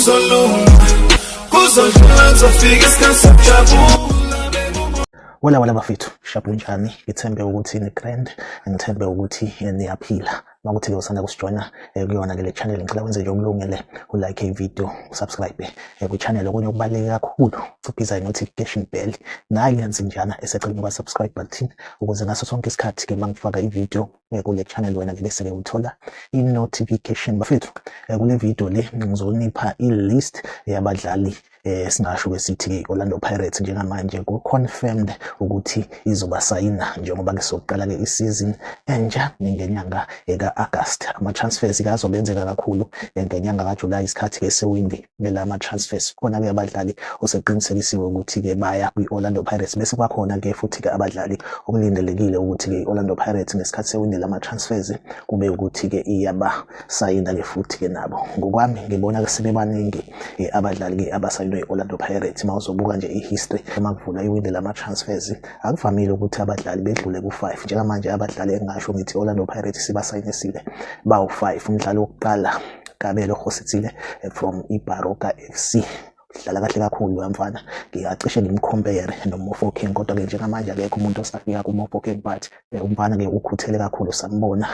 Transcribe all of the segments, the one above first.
kuzodlula ngizofika isikhathi sokujabula. Wala bafethu, shabu njani? Ngithembe ukuthi ni grand, ngithembe ukuthi niyaphila. Makuthi usanda kusijoina kuyona le channel, ngicela wenze nje ukulungele ulike i-video, usubscribe ku channel. Okunye okubaluleke kakhulu, ucuphiza i-notification bell nayo yenze njana eseceleni kwa subscribe button, ukuze ngaso sonke isikhathi ke mangifaka i-video kule channel wena bese ke uthola i-notification. Bafethu, kule video le ngizonipha i-list yabadlali singasho besithi Orlando Pirates njengamanje ku confirmed ukuthi izoba sayina njengoba ke sokuqala ke isizini entsha ngenyanga August. Ama transfers kazobenzeka kakhulu ngenyanga kaJuly, isikhathi ke sewindi lama transfers. Khona ke abadlali oseqinisekisiwe ukuthi ke baya kwi-Orlando Pirates, bese kwakhona ke futhi ke abadlali okulindelekile ukuthi ke Orlando Pirates ngesikhathi sewindi lama transfers kube ukuthi ke iyaba sayina ke futhi ke nabo. Ngokwami ngibona ke sebebaningi abadlali ke abasayinwe Orlando Pirates. Mawuzobuka nje ihistory emakuvula iwindi lama transfers, akuvamile ukuthi abadlali bedlule ku5. Njengamanje abadlali engasho ngithi Orlando Pirates sibasayinisile bawu5. Umdlali wokuqala Kabelo Khositsile from iBaroka FC, udlala kahle kakhulu wamfana. Ngiyacishe ngimcompare noMofokeng, kodwa ke njengamanje akekho umuntu osafika kuMofokeng, but umfana ke ukhuthele kakhulu. Sambona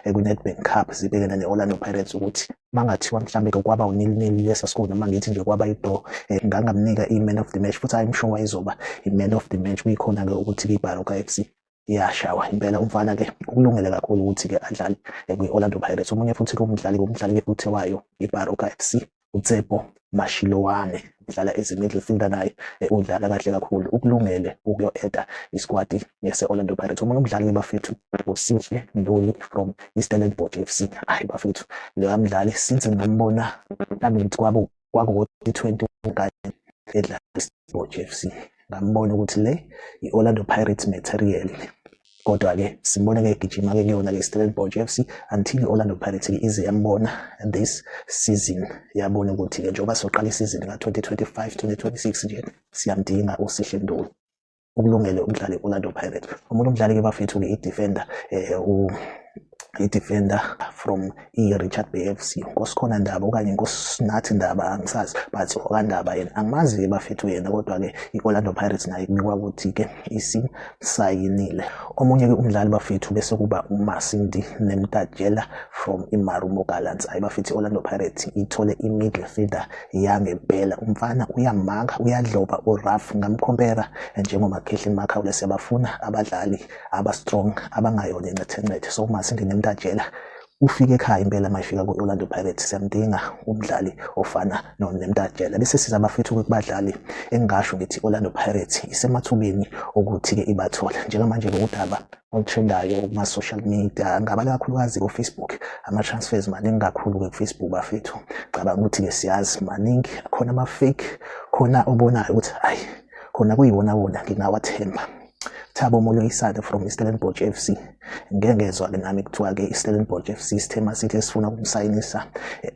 ku-Nedbank Cup zibhekene ne-Orlando Pirates ukuthi mangathiwa mhlambe kwaba u-0-0 lesa score, noma ngithi nje kwaba i-draw, ngangamnika i-man of the match, futhi I'm sure wayizoba i-man of the match. Kuyikhona ke ukuthi iBaroka FC yashawa impela. Umfana ke ukulungele kakhulu ukuthi ke adlale kwi-Orlando Pirates. Omunye futhi umdlali ke futhi wayo iBaroka FC uTsepo Mashilowane, udlala as midfielder, naye udlala kahle kakhulu, ukulungele ukuyo-eda isquad yase-Orlando Pirates. Omunye umdlali bafethu uSihle Nduli from iStellenbosch FC. Hayi bafethu, lo mdlali since ngambona mhlambe ngithi kwaku-2020 kanye edlala iStellenbosch FC, ngambona ukuthi le i-Orlando Pirates material. Kodwa ke simbona ke gijima ke kuyona le Stellenbosch FC until Orlando Pirates ke ize yambona this season, yabona ukuthi ke njengoba soqala isizini ka-2025-2026 nje siyamdinga uSihle Nduli ukulungele umdlali Orlando Pirates. Umuntu umdlali ke bafethu ke i-defender from i-Richard Bay FC, Nkosikhona Ndaba okanye Nkosinathi Ndaba, angisazi, but okaNdaba yena angimazi ke bafethu yena. Kodwa ke i-Orlando Pirates naye kubikwa ukuthi ke isayinile. Omunye ke umdlali bafethu bese kuba uMasindi Nemtatjela from iMarumo Gallants. Hayi bafethu, Orlando Pirates ithole i-midfielder yangempela. Umfana uyamanga, uyadloba, uRaf, ngamcompare njengoba Khehle Makhawule. Sebafuna abadlali aba-strong abangayona incethe. So uMasindi Nemtatjela ufike ekhaya impela mayifika ku-Orlando Pirates. Siyamdinga umdlali ofana noNemtatjela. Bese siza bafethu kubadlali engasho ngithi Orlando Pirates isemathubeni ukuthi ke ibathola njengamanje ke udaba olutrendayo kuma-social media, ngabala kakhulukazi ku-Facebook. Ama-transfers maningi kakhulu ke ku-Facebook bafethu. Cabanga ukuthi ke siyazi maningi, khona ama-fake, khona obonayo ukuthi hayi khona kuyiwona nginawathemba. Thabo Moloyisane from iStellenbosch FC, ngengezwa ke nami kuthiwa ke iStellenbosch FC sithema sithi sifuna ukumsayinisa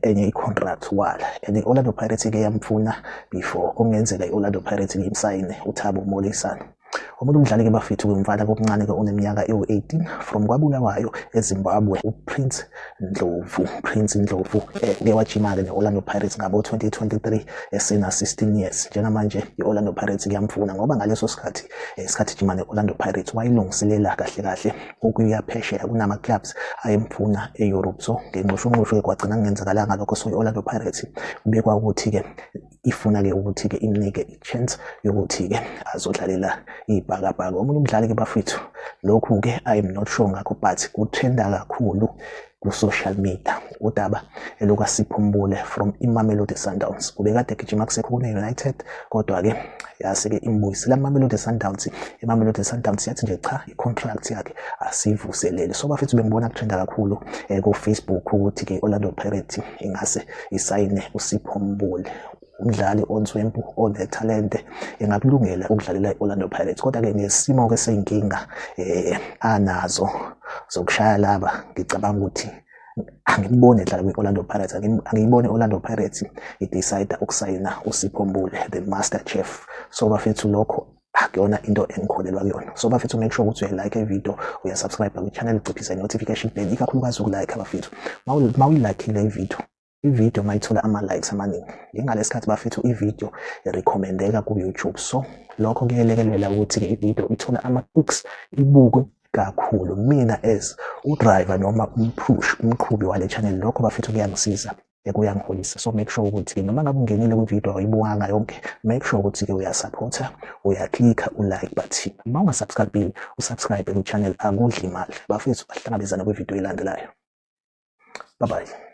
enye i-contract wala, and i-Orlando Pirates ke yamfuna before okungenzeka i-Orlando Pirates imsayine uThabo Moloyisane. Umuntu umdlali ke bafethu kumfana kokuncane ke oneminyaka ewu-18 from kwaBulawayo eZimbabwe, uPrince Ndlovu ke wajima ke ne-Orlando Pirates ngabo-2023 esena-16 years. Njengamanje i-Orlando Pirates kuyamfuna ngoba ngaleso sikhathi isikhathi jima ne-Orlando Pirates wayilungiselela kahle ukuya phesheya kunama clubs ayemfuna e-Europe. So ngenqoshonqosho ke kwagcina kungenzakalanga lokho. So i-Orlando Pirates kubekwa ukuthi ke ifuna ke ukuthi ke imnike i-chance yokuthi ke azodlalela iBhakabhaka. Omunye umdlali ke bafethu, lokhu ke I'm not sure ngakho, but kutrenda kakhulu ku-social media udaba elukaSipho Mbule from iMamelodi Sundowns. Ubekade gijima kusekho kune-United, kodwa ke yase ke imbuyisela iMamelodi Sundowns. iMamelodi Sundowns yathi nje cha, i-contract yakhe asivuselele. So bafethu bengibona kutrenda kakhulu ku-Facebook ukuthi ke Orlando Pirates ingase isayine uSipho Mbule, umdlali onswempu onetalente, engakulungela ukudlalela i-Orlando Pirates. Kodwa ke ngesimo ke seyinkinga anazo zokushaya laba, ngicabanga ukuthi angibone edlala kwi-Orlando Pirates, angiyibone Orlando Pirates idecide ukusayina uSipho Mbule, the master chef. So bafethu lokho akuyona into engikholelwa kuyona. So bafethu make sure ukuthi uyalike i-video, uyasubscribe ku-channel, uciphisa i-notification bell, ikakhulukazi ukulike bafethu. Mawuyilike le video ivideo mayithola ama-likes amaningi. Ngalesi bafethu ivideo recommendeka ku-YouTube. So lokho kuyelekelela ukuthi-ke ivideo ithola ama-clicks, ibukwe kakhulu. Mina as udriver noma umqhubi wale channel, lokho bafethu kuyangisiza, kuyangiholisa. So make sure ukuthi noma ngabe ungenile kwivideo awuyibukanga yonke, make sure ukuthi-ke uyasupporta, uyaklikha u-like button. Uma ungasubscribe, usubscribe ku-channel, akudli imali. Bafethu, asihlangabezane kwivideo elandelayo. Bye bye.